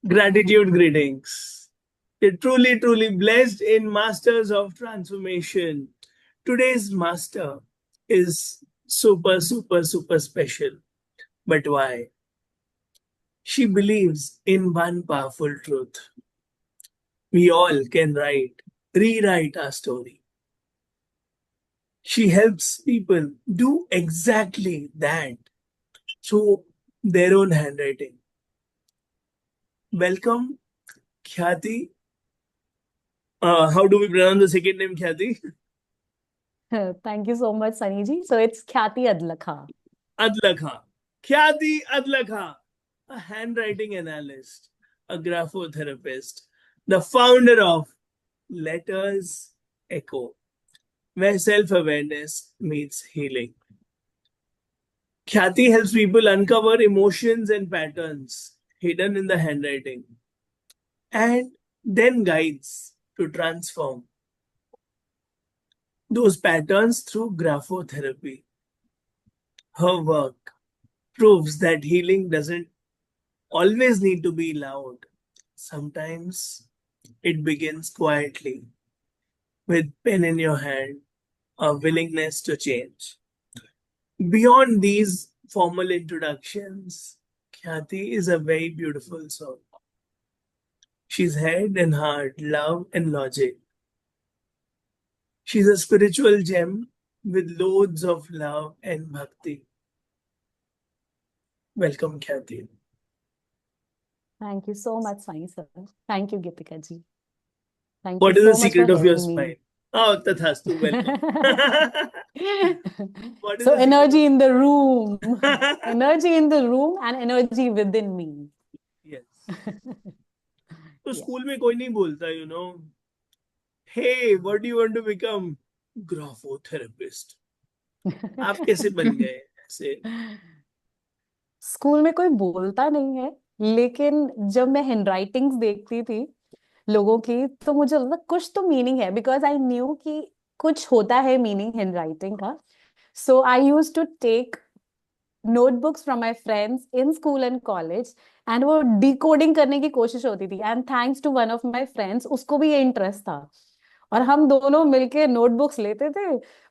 Gratitude greetings. You're truly, truly blessed in Masters of Transformation. Today's master is super, super, super special. But why? She believes in one powerful truth. We all can rewrite our story. She helps people do exactly that through their own handwriting. Welcome, Khyati. How do we pronounce the second name, Khyati? Thank you so much, Sunny ji. So it's Khyati Adlakha. Adlakha. Khyati Adlakha, a handwriting analyst, a graphotherapist, the founder of Letters Echo, where self awareness meets healing. Khyati helps people uncover emotions and patterns hidden in the handwriting and then guides to transform those patterns through graphotherapy. Her work proves that healing doesn't always need to be loud. Sometimes it begins quietly with pen in your hand, a willingness to change. Beyond these formal introductions, Khyati is a very beautiful soul. She's head and heart, love and logic. She's a spiritual gem with loads of love and bhakti. Welcome, Khyati. Thank you so much, Sunny sir. Thank you, Geetika ji. Thank you What is the so much for secret of your having me. smile? Oh, Tathastu, welcome. What is So the secret of energy in the room, your energy in the room and energy within me. Yes. तो Yeah. School में कोई नहीं बोलता hey, what do you want to become? Graphotherapist. आप कैसे बन गए ऐसे? स्कूल में कोई बोलता नहीं है, लेकिन जब मैं हैंडराइटिंग्स देखती थी लोगों की तो मुझे लगता कुछ तो मीनिंग है, बिकॉज आई न्यू कि कुछ होता है मीनिंग हैंडराइटिंग का. So I use to take notebooks from my friends in school and college and वो डिकोडिंग करने की कोशिश होती थी. And thanks to one of my friends, उसको भी ये इंटरेस्ट था और हम दोनों मिलके नोटबुक्स लेते थे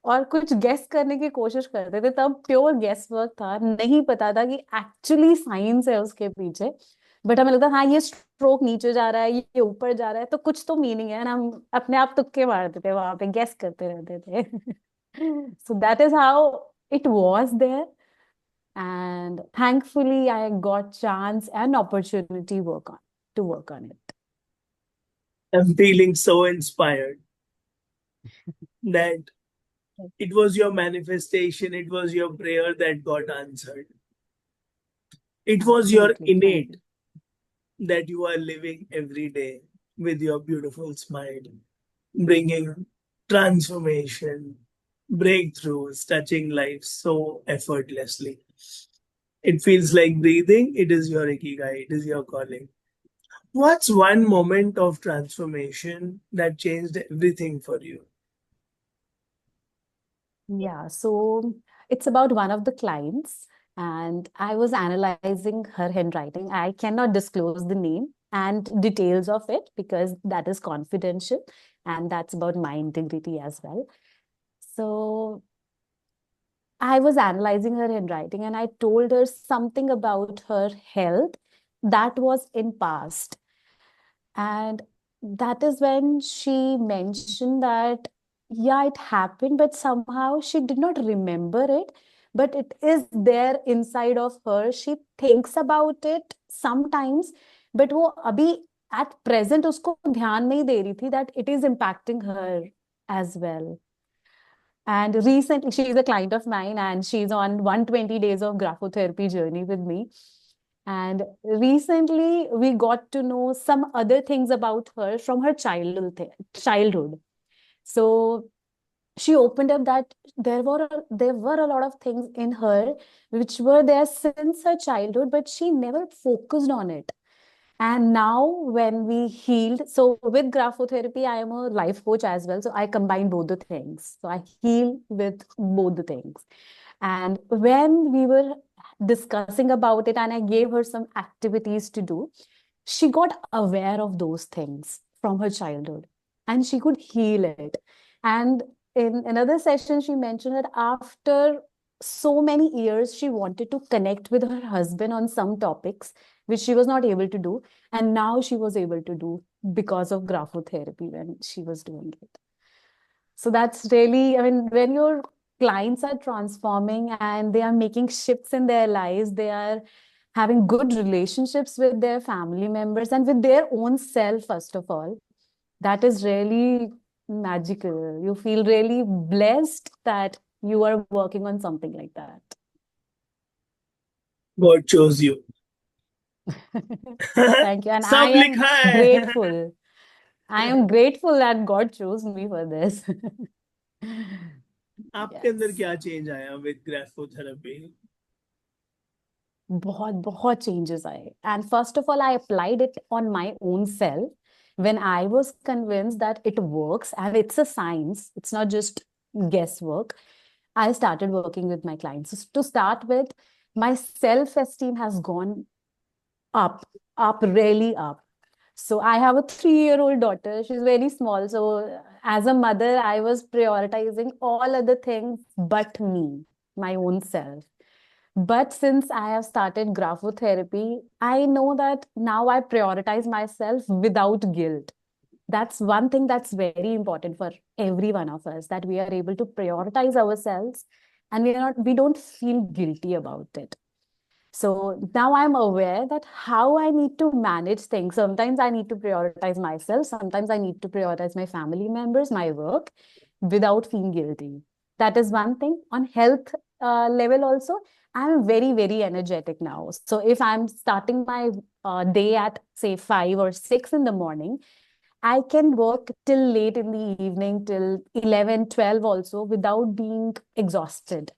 और कुछ गेस करने की कोशिश करते थे. तब प्योर गेस वर्क था, नहीं पता था कि एक्चुअली साइंस है उसके पीछे. बट हमें लगता हाँ ये स्ट्रोक नीचे जा रहा है, ये ऊपर जा रहा है, तो कुछ तो मीनिंग है. ना हम अपने आप तुक्के मारते थे, वहां पे गेस करते रहते थे. So that is how it was there. And thankfully I got chance and opportunity work on it. I'm feeling so inspired that it was your manifestation, it was your prayer that got answered. It was your Absolutely. Thank innate you. that you are living every day with your beautiful smile, bringing transformation, breakthroughs, touching life so effortlessly. It feels like breathing. It is your ikigai. It is your calling. What's one moment of transformation that changed everything for you? Yeah, so it's about one of the clients, and I was analyzing her handwriting. I cannot disclose the name and details of it because that is confidential, and that's about my integrity as well. So I was analyzing her handwriting and I told her something about her health that was in past. And that is when she mentioned that, yeah, it happened, but somehow she did not remember it. But it is there inside of her. She thinks about it sometimes, but वो अभी at present उसको ध्यान नहीं दे रही थी that it is impacting her as well. And recently, she is a client of mine and she's on 120 days of graphotherapy journey with me. And recently, we got to know some other things about her from her childhood. So she opened up that there were a lot of things in her which were there since her childhood, but she never focused on it. And now, when we healed, so with graphotherapy, I am a life coach as well. So I combine both the things. So I heal with both the things. And when we were discussing about it, and I gave her some activities to do, she got aware of those things from her childhood and she could heal it. And in another session, she mentioned that after so many years, she wanted to connect with her husband on some topics, which she was not able to do. And now she was able to do because of graphotherapy when she was doing it. So that's really, I mean, when your clients are transforming and they are making shifts in their lives, they are having good relationships with their family members and with their own self, first of all, that is really magical. You feel really blessed that you are working on something like that. God chose you. Thank you. And I सब am लिखा है. grateful. I am grateful that God chose me for this. आपके अंदर Yes. क्या change आया with graphotherapy? बहुत बहुत changes आए. And first of all, I applied it on my own self when I was convinced that it works and it's a science. It's not just guesswork. I started working with my clients. So to start with, my self-esteem has gone up, up, really up. So I have a 3-year-old daughter. She's very small. So as a mother, I was prioritizing all other things but me, my own self. But since I have started graphotherapy, I know that now I prioritize myself without guilt. That's one thing that's very important for every one of us, that we are able to prioritize ourselves and we don't feel guilty about it. So now I'm aware that how I need to manage things. Sometimes I need to prioritize myself. Sometimes I need to prioritize my family members, my work, without feeling guilty. That is one thing. On health level also, I'm very, very energetic now. So if I'm starting my day at say 5 or 6 in the morning, I can work till late in the evening, till 11, 12 also without being exhausted.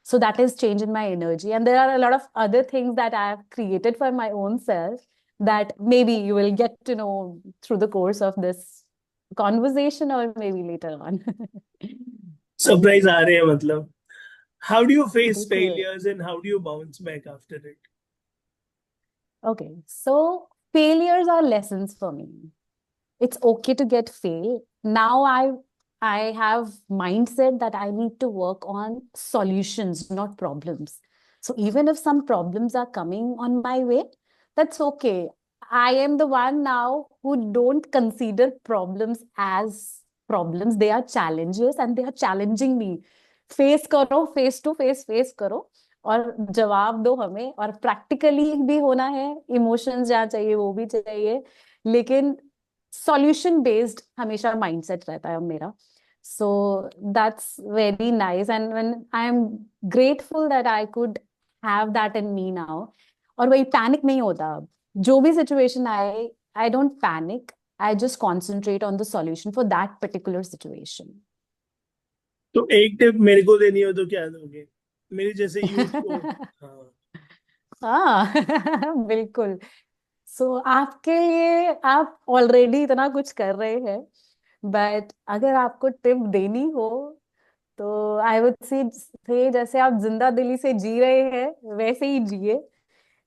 So that is change in my energy. And there are a lot of other things that I have created for my own self that maybe you will get to know through the course of this conversation or maybe later on. Thank surprise you. आ रहे हैं मतलब. How do you face बिल्कुल. failures and how do you bounce back after it? Okay. So failures are lessons for me. It's okay to get fail. Now I have mindset that I need to work on solutions, not problems. So even if some problems are coming on my way, that's okay. I am the one now who don't consider problems as problems. They are challenges and they are challenging me. Face करो, face to face करो और जवाब दो हमें, और practically भी होना है, इमोशंस जहाँ चाहिए वो भी चाहिए, लेकिन सॉल्यूशन बेस्ड हमेशा माइंडसेट रहता है मेरा. So that's very nice and when I am grateful that I could have that in me now. और वही पैनिक नहीं होता अब. जो भी सिचुएशन आए, I don't panic. I just concentrate on the solution for that particular situation. तो एक टिप मेरे को देनी हो तो क्या दोगे मेरे जैसे यूथ को? हाँ. हाँ. बिल्कुल. सो आपके लिए, आप ऑलरेडी इतना कुछ कर रहे हैं, बट अगर आपको टिप देनी हो तो आई वुड से जैसे आप जिंदा दिली से जी रहे हैं वैसे ही जिए.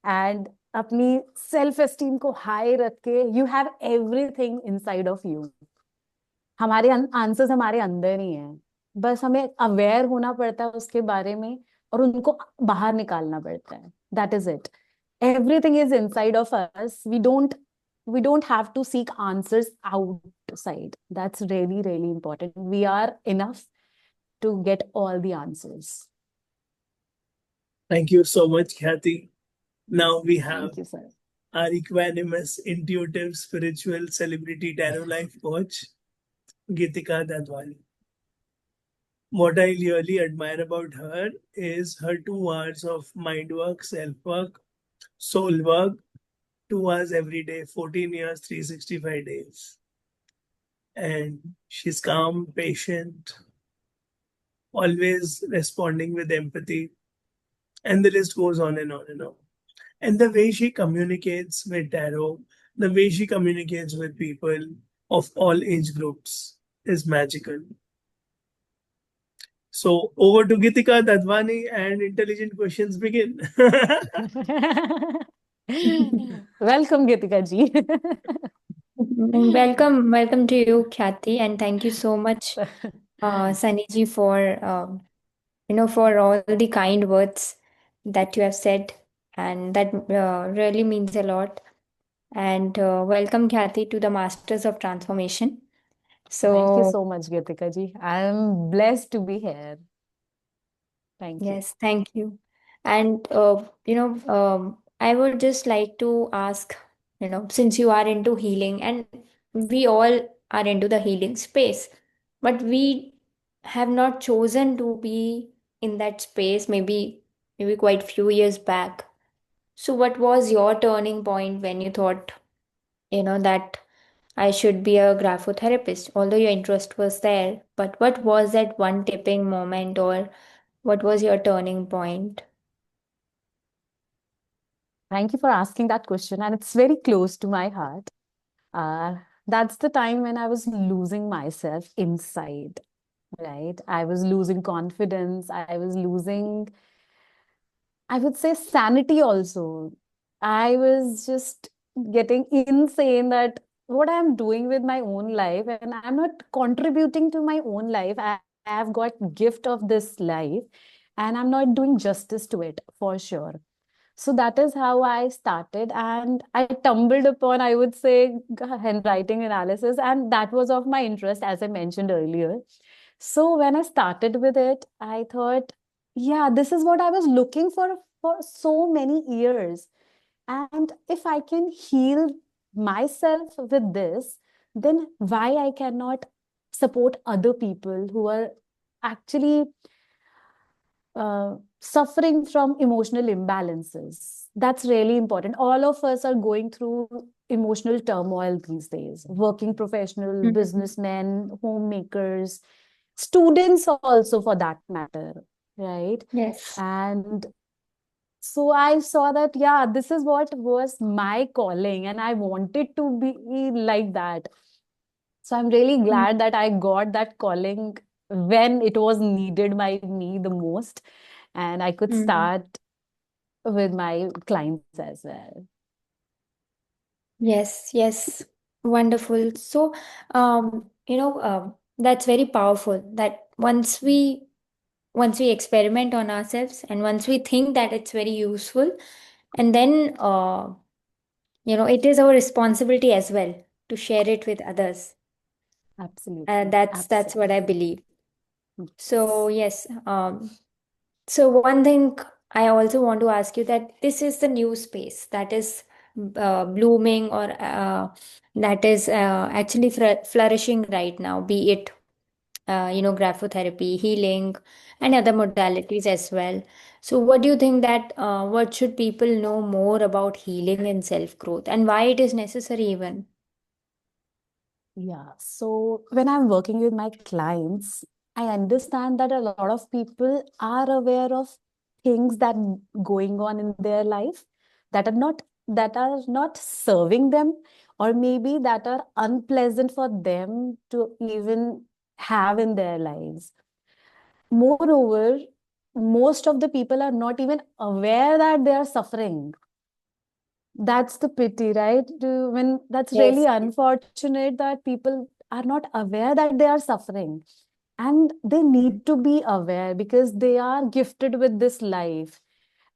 एंड अपनी सेल्फ एस्टीम को हाई रख के, you have everything inside of you. हमारे आंसर्स हमारे अंदर ही हैं. बस हमें अवेयर होना पड़ता है उसके बारे में और उनको बाहर निकालना पड़ता है. That is it. Everything is inside of us. We don't have to seek answers outside. That's really, really important. We are enough to get all the answers. Thank you so much, Khyati. Now we have Thank you, sir. our equanimous, intuitive, spiritual celebrity tarot life coach, Geetika Dadwwani. What I really admire about her is her 2 hours of mind work, self work, soul work, 2 hours every day, 14 years, 365 days. And she's calm, patient, always responding with empathy. And the list goes on and on and on. And the way she communicates with tarot, the way she communicates with people of all age groups is magical. So over to Geetika Dadwwani and intelligent questions begin. Welcome, Geetika ji. Welcome to you, Khyati, and thank you so much, Sunny ji, for for all the kind words that you have said, and that really means a lot. And welcome, Khyati, to the Masters of Transformation. Thank you So so much, Geetika ji. I'm blessed to be here. Thank you. yes, thank you. And I would just like to ask, since you are into healing, and we all are into the healing space, but we have not chosen to be in that space maybe quite few years back. So what was your turning point when you thought, that I should be a graphotherapist, although your interest was there, but what was that one tipping moment, or what was your turning point? Thank you for asking that question. And it's very close to my heart. Uh, that's the time when I was losing myself inside, right? I was losing confidence. I was losing, I would say, sanity also. I was just getting insane that what I'm doing with my own life, and I'm not contributing to my own life. I have got gift of this life, and I'm not doing justice to it for sure. So that is how I started, and I tumbled upon, I would say, handwriting analysis, and that was of my interest, as I mentioned earlier. So when I started with it, I thought, yeah, this is what I was looking for so many years. And if I can heal myself with this, then why I cannot support other people who are actually suffering from emotional imbalances. That's really important. All of us are going through emotional turmoil these days. Working professional, Mhm. businessmen, homemakers, students also for that matter, right? Yes. And so I saw that, yeah, this is what was my calling, and I wanted to be like that. So I'm really glad that I got that calling when it was needed by me the most, and I could Mhm. start with my clients as well. Yes, yes. Wonderful. So, that's very powerful that once we experiment on ourselves, and once we think that it's very useful, and then it is our responsibility as well to share it with others. Absolutely, That's what I absolutely. believe. So Yes. yes, so one thing I also want to ask you, that this is the new space that is blooming, or that is actually flourishing right now, be it graphotherapy, healing, and other modalities as well. So what do you think that what should people know more about healing and self growth, and why it is necessary even? Yeah. So when I'm working with my clients, I understand that a lot of people are aware of things that going on in their life that are not serving them, or maybe that are unpleasant for them to even have in their lives. Moreover, most of the people are not even aware that they are suffering. That's the pity, right? When that's really Yes. unfortunate that people are not aware that they are suffering, and they need to be aware because they are gifted with this life.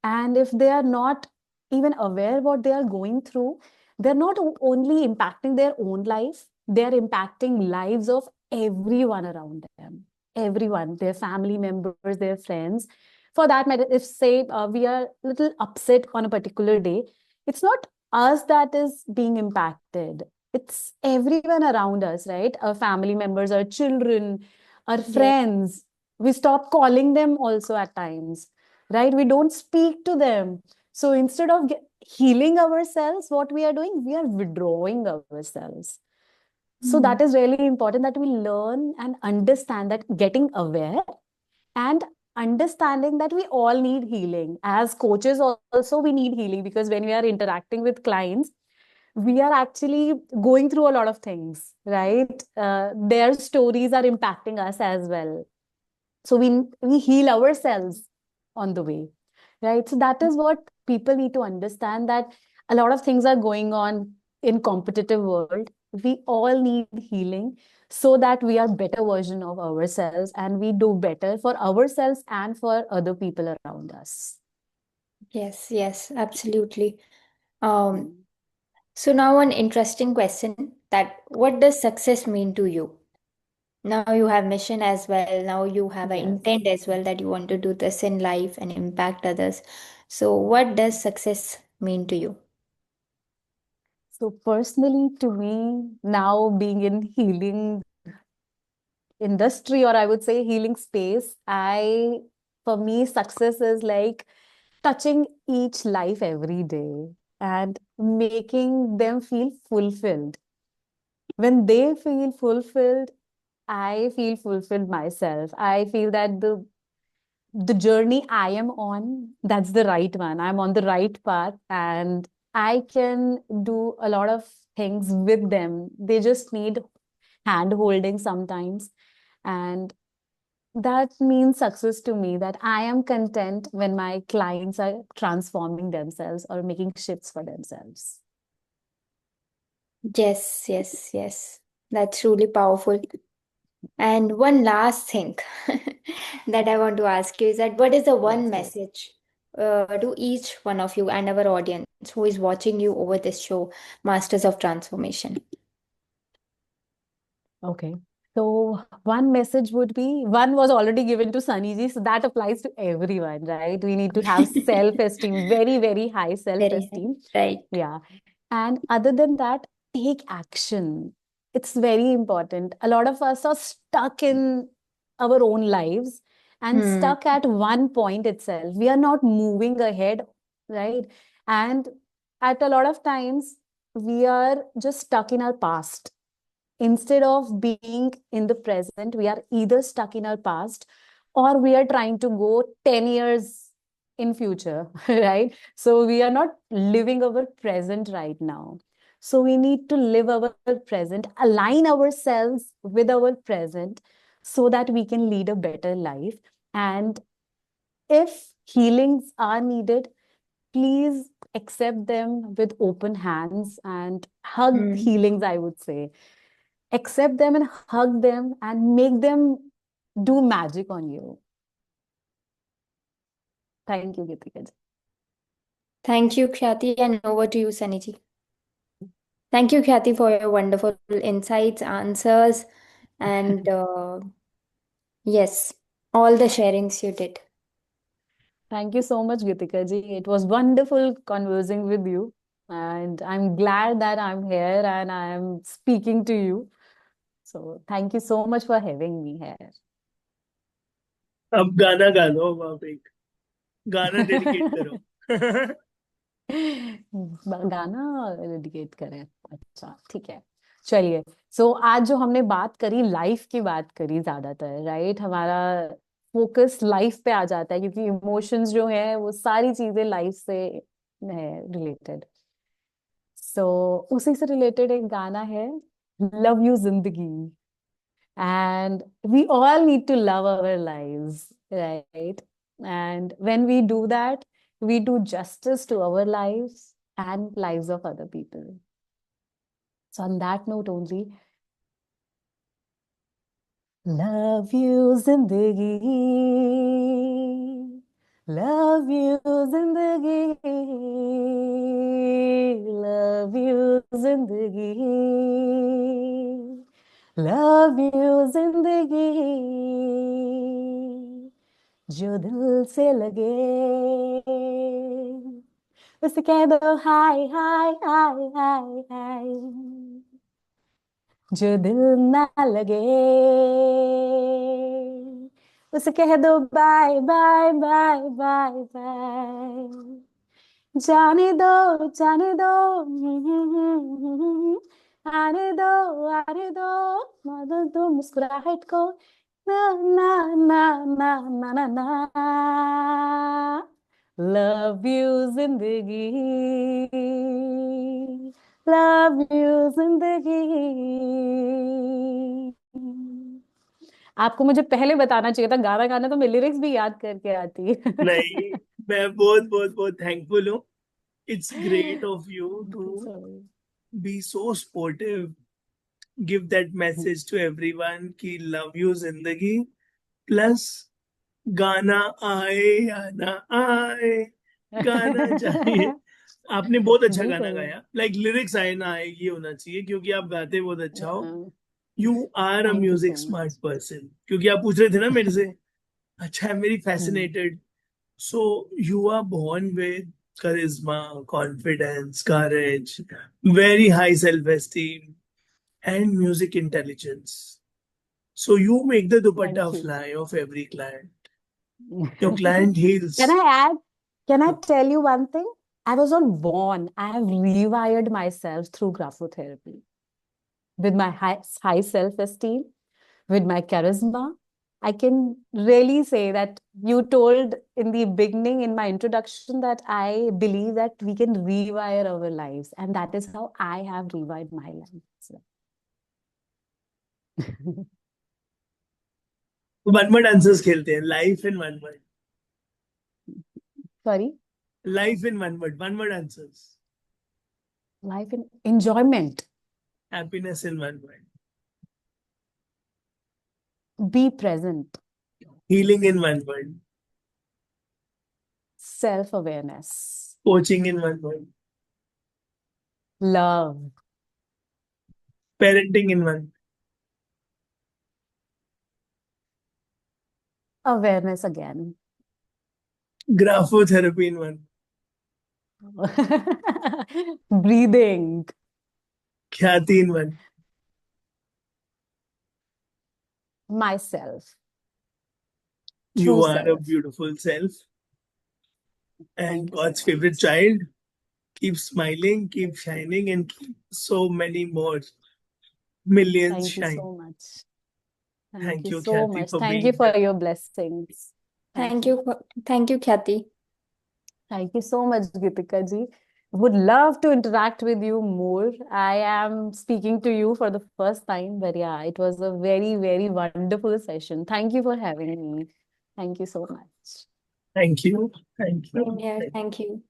And if they are not even aware what they are going through, they're not only impacting their own life, they're impacting lives of everyone around them, everyone, their family members, their friends. For that matter, if say we are a little upset on a particular day, it's not us that is being impacted, it's everyone around us, right? Our family members, our children, our Yes. friends. We stop calling them also at times, right? We don't speak to them. So instead of healing ourselves, what we are doing, we are withdrawing ourselves. So that Mhm. is really important that we learn and understand that, getting aware and understanding that we all need healing. As coaches also we need healing, because when we are interacting with clients, we are actually going through a lot of things, right? Their stories are impacting us as well. So we heal ourselves on the way, right? So that is what people need to understand, that A lot of things are going on in competitive world. We all need healing so that we are better version of ourselves and we do better for ourselves and for other people around us. Yes, yes, absolutely. Um, so now an interesting question, that what does success mean to you? Now you have mission as well. Now you have an Yes. intent as well that you want to do this in life and impact others. So what does success mean to you? So personally, to me, now being in healing industry, or I would say healing space, for me, success is like touching each life every day and making them feel fulfilled. When they feel fulfilled, I feel fulfilled myself. I feel that the journey I am on, that's the right one. I'm on the right path and I can do a lot of things with them. They just need hand holding sometimes. And that means success to me, that I am content when my clients are transforming themselves or making shifts for themselves. Yes, yes, yes. That's truly powerful. And one last thing that I want to ask you is that what is the one Yes, yes. message to each one of you and our audience who is watching you over this show, Masters of Transformation? Okay. So one message would be, one was already given to Sunny ji, so that applies to everyone, right? We need to have self-esteem, very, very high Very high. self-esteem. Right. Yeah. And other than that, take action. It's very important. A lot of us are stuck in our own lives and Hmm. stuck at one point itself. We are not moving ahead, right? And at a lot of times, we are just stuck in our past. Instead of being in the present, we are either stuck in our past or we are trying to go 10 years in future, right? So we are not living our present right now. So we need to live our present, align ourselves with our present so that we can lead a better life. And if healings are needed, please accept them with open hands and hug Hmm. healings, I would say. Accept them and hug them and make them do magic on you. Thank you, Geetika. Thank you, Khyati, and over to you, Saniji. Thank you, Khyati, for your wonderful insights, answers, and yes, all the sharings you did. Thank you so much, Geetika ji. It was wonderful conversing with you. And I'm glad that I'm here and I'm speaking to you. So thank you so much for having me here. अब गाना गा दो आप एक गाना dedicate करो. गाना dedicate करें, अच्छा ठीक है, चलिए. सो आज जो हमने बात करी, लाइफ की बात करी ज्यादातर, राइट? हमारा फोकस लाइफ पे आ जाता है क्योंकि इमोशंस जो है वो सारी चीजें लाइफ से है रिलेटेड. सो उसी से रिलेटेड एक गाना है, लव यू जिंदगी. And we all need to love our lives, right? And when we do that, we do justice to our lives and lives of other people. So, on that note only, love you, Zindagi. Love you, Zindagi. Love you, Zindagi. Love you, Zindagi. जो दिल से लगे उसे कह दो हाय हाय हाय हाय हाय. जो दिल ना लगे उसे कह दो bye bye bye bye bye. जाने दो आने दो मगर दो मुस्कुराहट को. ना ना ना ना ना ना ना. लव यू जिंदगी. लव यू जिंदगी. आपको मुझे पहले बताना चाहिए था, गाना गाना तो मैं लिरिक्स भी याद करके आती. नहीं, मैं बहुत बहुत बहुत थैंकफुल हूँ It's great of you Thank you to so much. be so sportive, give that message to everyone कि love you जिंदगी plus गाना आए या ना आए, गाना चाहिए. आपने बहुत अच्छा गाना बिल्कुल. गाया. लाइक लिरिक्स आए ना आए ये होना चाहिए, क्योंकि आप गाते बहुत अच्छा हो. Uh, you are a Thank you music so smart much. Person. क्योंकि आप पूछ रहे थे ना मेरे से. अच्छा, I am very Hmm. fascinated. So you are born with charisma, confidence, courage, very high self-esteem, and music intelligence. So you make the dupatta Thank you. fly of every client. Your client heals. Can I add? Can I tell you one thing? I was not born. I have rewired myself through graphotherapy with my high self-esteem, with my charisma. I can really say that you told in the beginning, in my introduction, that I believe that we can rewire our lives. And that is how I have rewired my life. So. One word answers खेलते हैं. Life in one word. Sorry? Life in one word answers. Life in enjoyment. Happiness in one word. Be present. Healing in one word. Self-awareness. Coaching in one word. Love. Parenting in one. Awareness again. Graphotherapy in one. Breathing. ख्याति in one. Myself. You True are a self. beautiful self and Thank you so God's favorite much. child. Keep smiling, keep shining, and keep so many more millions Thank you shine. so much. Thank Thank you you, so Khyati, much. for Thank you being for here. your blessings. Thank you. Thank you, Khyati. Thank you so much, Geetika ji. Would love to interact with you more. I am speaking to you for the first time, but yeah, it was a very, very wonderful session. Thank you for having me. Thank you so much. Thank you. Thank you. Same here. Thank you. Thank you.